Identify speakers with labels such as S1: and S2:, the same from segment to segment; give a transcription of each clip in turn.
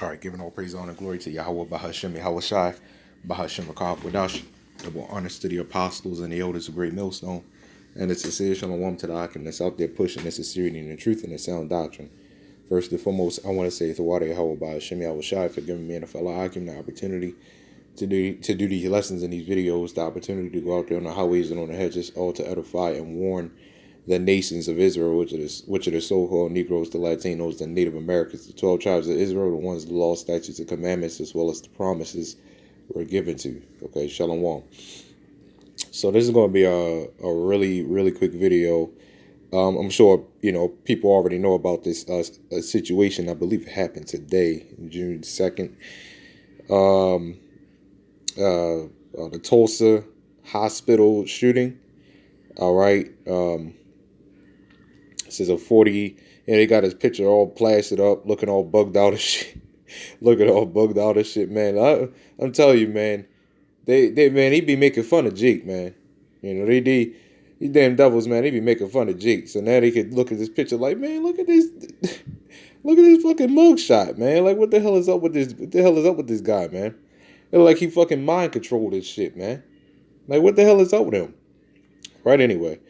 S1: All right, giving all praise, honor, and glory to Yahawah, BAHASHAM, YAHAWASHI, BAHASHAM, Vocab, double honors to the apostles and the elders of Great Millstone, and it's a sincere shalom to the Akim that's out there pushing the sincerity and the truth and the sound doctrine. First and foremost, I want to say to Yahawah, BAHASHAM, YAHAWASHI for giving me and a fellow Akim the opportunity to do these lessons in these videos, the opportunity to go out there on the highways and on the hedges, all to edify and warn the nations of Israel, which are the so-called Negroes, the Latinos, the Native Americans, the 12 tribes of Israel, the ones the law, statutes, and commandments, as well as the promises were given to. Okay, shalom. So this is going to be a really, really quick video. I'm sure, people already know about this situation. I believe it happened today, June 2nd. The Tulsa hospital shooting. All right. This is a 40, and they got his picture all plastered up, looking all bugged out as shit. Man. I'm telling you, man, he be making fun of Jake, man. These damn devils, man, they be making fun of Jake. So now they could look at this picture like, man, look at this fucking mugshot, man. Like, what the hell is up with this? What the hell is up with this guy, man? It look like he fucking mind controlled this shit, man. Like, what the hell is up with him? Right, anyway.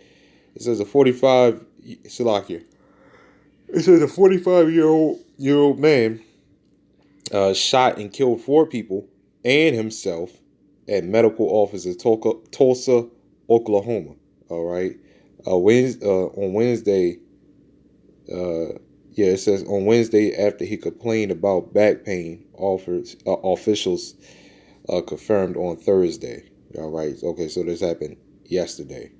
S1: It says a 45-year-old man shot and killed 4 people and himself at medical office in Tulsa, Oklahoma. All right. On Wednesday, it says on Wednesday after he complained about back pain, officials confirmed on Thursday. All right. Okay, so this happened yesterday.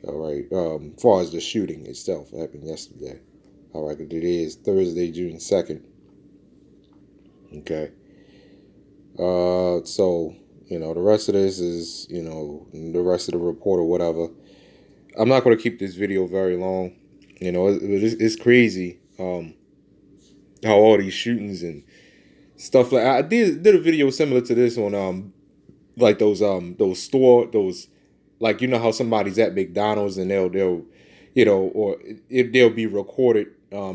S1: All right. As far as the shooting itself, it happened yesterday. All right. It is Thursday, June 2nd. Okay. So, the rest of this is, the rest of the report or whatever. I'm not going to keep this video very long. It's crazy how all these shootings and stuff like I did a video similar to this on like those like, how somebody's at McDonald's and they'll or if they'll be recorded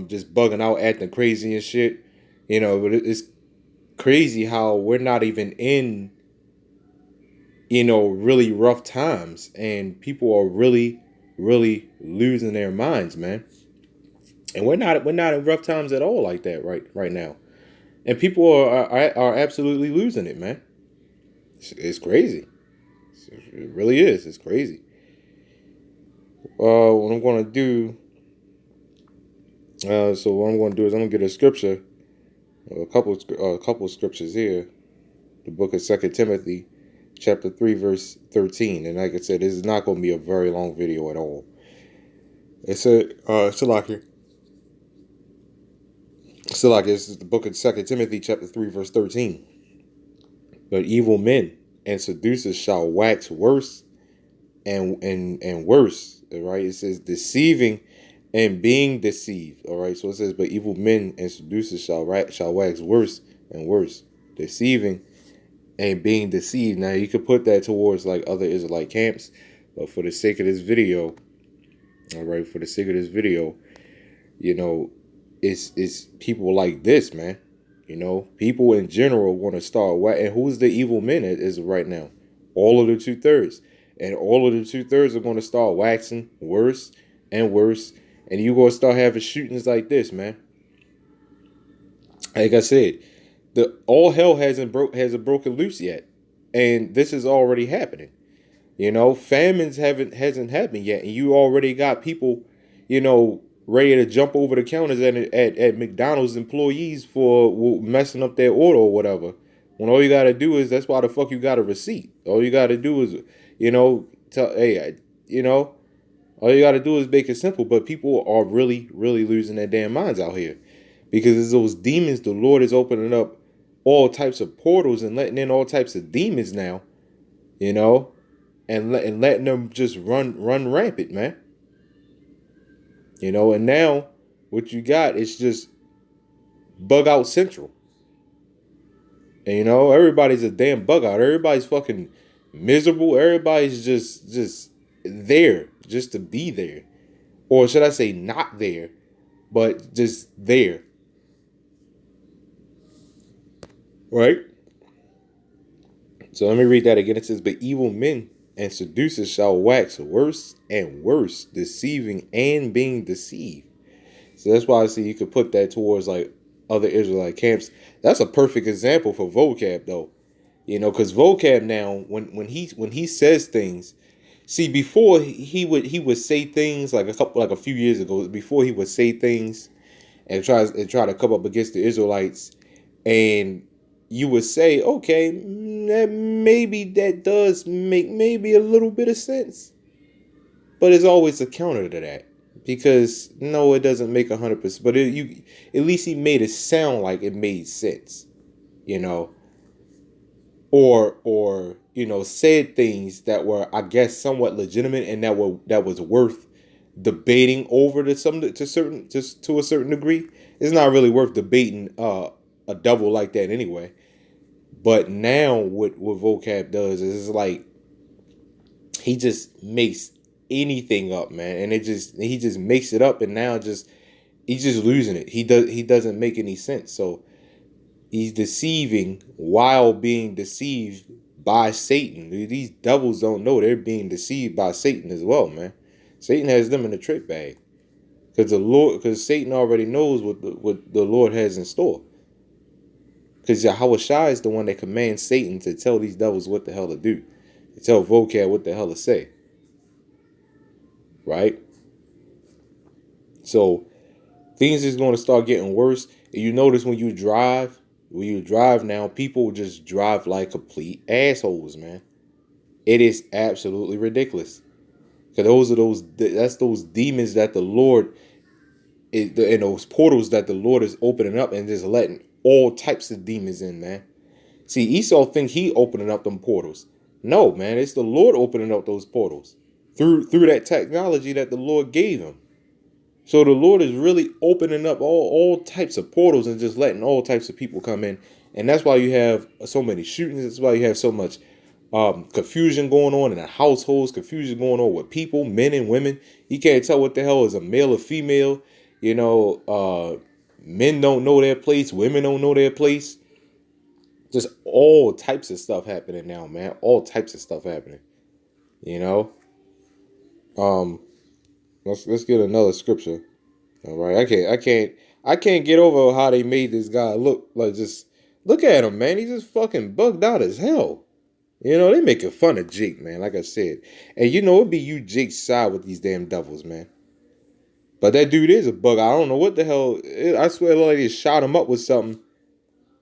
S1: just bugging out, acting crazy and shit. But it's crazy how we're not even in really rough times, and people are really losing their minds, man. And we're not in rough times at all like that right now, and people are absolutely losing it, man. It's crazy. It really is. It's crazy. What I'm going to do. So what I'm going to do is I'm going to get a scripture, a couple of scriptures here. The book of 2 Timothy, chapter 3, verse 13. And like I said, this is not going to be a very long video at all. It said, it's like this is the book of 2 Timothy, chapter 3, verse 13. But evil men and seducers shall wax worse and worse. All right. It says deceiving and being deceived. All right. So it says, but evil men and seducers shall wax worse and worse, deceiving and being deceived. Now you could put that towards like other Israelite camps, but for the sake of this video, all right, it's people like this, man. People in general want to start and who's the evil men is right now? All of the 2/3. And all of the 2/3 are going to start waxing worse and worse. And you're going to start having shootings like this, man. Like I said, all hell hasn't broken loose yet. And this is already happening. Famines hasn't happened yet. And you already got people, ready to jump over the counters at McDonald's employees for messing up their order or whatever. When all you got to do is, that's why the fuck you got a receipt. All you got to do is, all you got to do is make it simple. But people are really losing their damn minds out here. Because it's those demons, the Lord is opening up all types of portals and letting in all types of demons now, and letting them just run rampant, man. And now what you got is just bug out central. And everybody's a damn bug out. Everybody's fucking miserable. Everybody's just there just to be there. Or should I say not there, but just there. Right? So let me read that again. It says, but evil men and seducers shall wax worse and worse, deceiving and being deceived. So that's why I see you could put that towards like other Israelite camps. That's a perfect example for vocab though. Because vocab now, when he says things, see before he would say things like a few years ago, before he would say things and try to come up against the Israelites, and you would say, okay, maybe that does make maybe a little bit of sense, but it's always a counter to that because no, it doesn't make 100%. But you at least he made it sound like it made sense, you know, or said things that were, I guess, somewhat legitimate and that was worth debating over to a certain degree. It's not really worth debating a devil like that anyway. But now what vocab does is it's like he just makes anything up, man, and he just makes it up, and now he's just losing it. He doesn't make any sense. So he's deceiving while being deceived by Satan. These devils don't know they're being deceived by Satan as well, man. Satan has them in a trick bag because Satan already knows what the Lord has in store. Because YAHAWASHI is the one that commands Satan to tell these devils what the hell to do, to tell vocab what the hell to say. Right? So things is going to start getting worse. And you notice when you drive now, people just drive like complete assholes, man. It is absolutely ridiculous. Because that's those demons that the Lord and those portals that the Lord is opening up and just letting all types of demons in, man. See, Esau think he opening up them portals. No, man, it's the Lord opening up those portals through that technology that the Lord gave him. So the Lord is really opening up all types of portals and just letting all types of people come in. And that's why you have so many shootings. That's why you have so much confusion going on in the households, confusion going on with people, men and women. You can't tell what the hell is a male or female. Men don't know their place. Women don't know their place. Just all types of stuff happening now, man. All types of stuff happening. Let's get another scripture. All right, I can't get over how they made this guy look like. Just look at him, man. He's just fucking bugged out as hell. They making fun of Jake, man. Like I said, and it'd be you, Jake's side with these damn devils, man. But that dude is a bug. I don't know what the hell. I swear, like they shot him up with something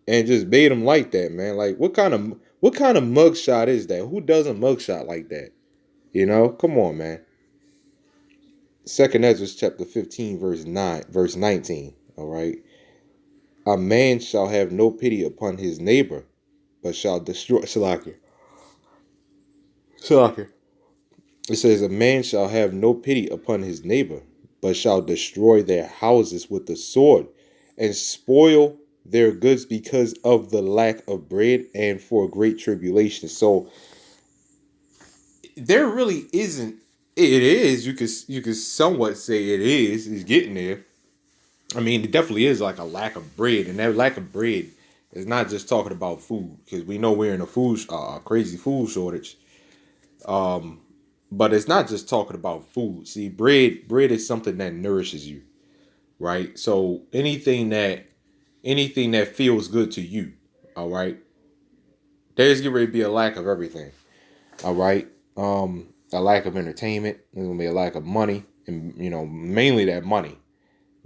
S1: and just made him like that, man. Like what kind of mugshot is that? Who does a mugshot like that? Come on, man. 2nd Ezra chapter 15, verse 19. All right. A man shall have no pity upon his neighbor, but shall destroy. Salakia. It says, a man shall have no pity upon his neighbor, but shall destroy their houses with the sword, and spoil their goods because of the lack of bread and for great tribulation. So there really isn't. It is. You could somewhat say it is. It's getting there. I mean, it definitely is like a lack of bread, and that lack of bread is not just talking about food, because we know we're in a crazy food shortage. But it's not just talking about food. See, bread is something that nourishes you, right? So anything that feels good to you, all right. There's going to be a lack of everything, all right. A lack of entertainment. There's gonna be a lack of money, and mainly that money,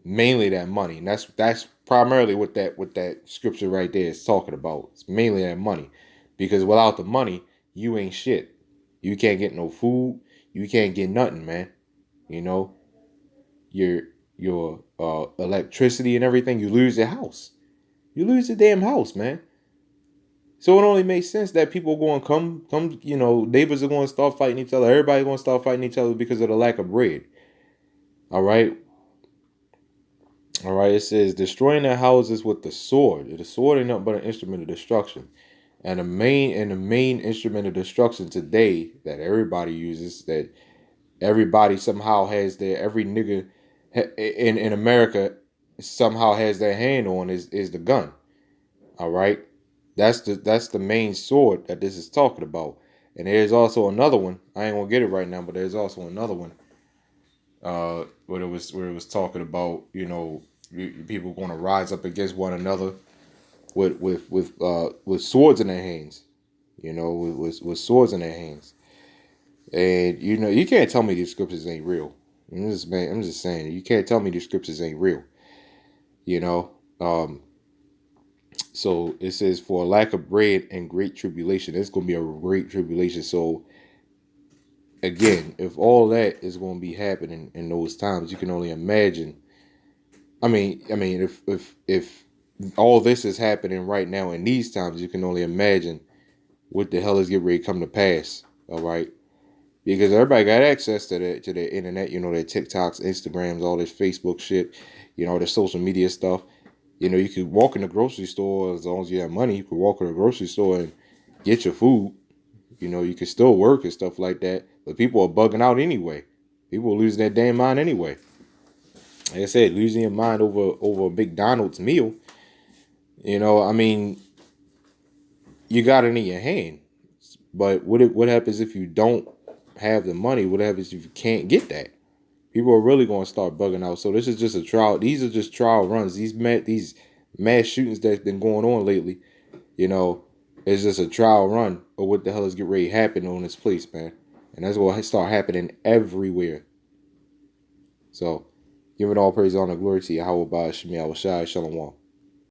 S1: and that's primarily what that scripture right there is talking about. It's mainly that money, because without the money, you ain't shit. You can't get no food. You can't get nothing, man. Your electricity and everything. You lose your house. You lose the damn house, man. So it only makes sense that people are going to come, neighbors are going to start fighting each other. Everybody's going to start fighting each other because of the lack of bread. All right. It says, destroying their houses with the sword. The sword ain't nothing but an instrument of destruction. And the main instrument of destruction today that everybody uses, that everybody somehow has every nigga in America somehow has their hand on is the gun. All right. That's the main sword that this is talking about. And there's also another one. I ain't gonna get it right now, but there's also another one. Where it was talking about, people going to rise up against one another with swords in their hands. With swords in their hands. And you can't tell me these scriptures ain't real. I'm just saying, you can't tell me these scriptures ain't real. You know. So it says, for lack of bread and great tribulation, it's gonna be a great tribulation. So again, if all that is gonna be happening in those times, you can only imagine. If all this is happening right now in these times, you can only imagine what the hell is getting ready to come to pass. All right. Because everybody got access to the internet, their TikToks, Instagrams, all this Facebook shit, the social media stuff. You could walk in the grocery store as long as you have money. You could walk in the grocery store and get your food. You could still work and stuff like that. But people are bugging out anyway. People are losing their damn mind anyway. Like I said, losing your mind over a McDonald's meal. You got it in your hand. But what happens if you don't have the money? What happens if you can't get that? People are really going to start bugging out. So this is just a trial. These are just trial runs. These mass shootings that's been going on lately, it's just a trial run of what the hell is getting ready to happen on this place, man. And that's going to start happening everywhere. So, giving all praise, honor, glory to Yahawah, BAHASHAM, YAHAWASHI, Shalom.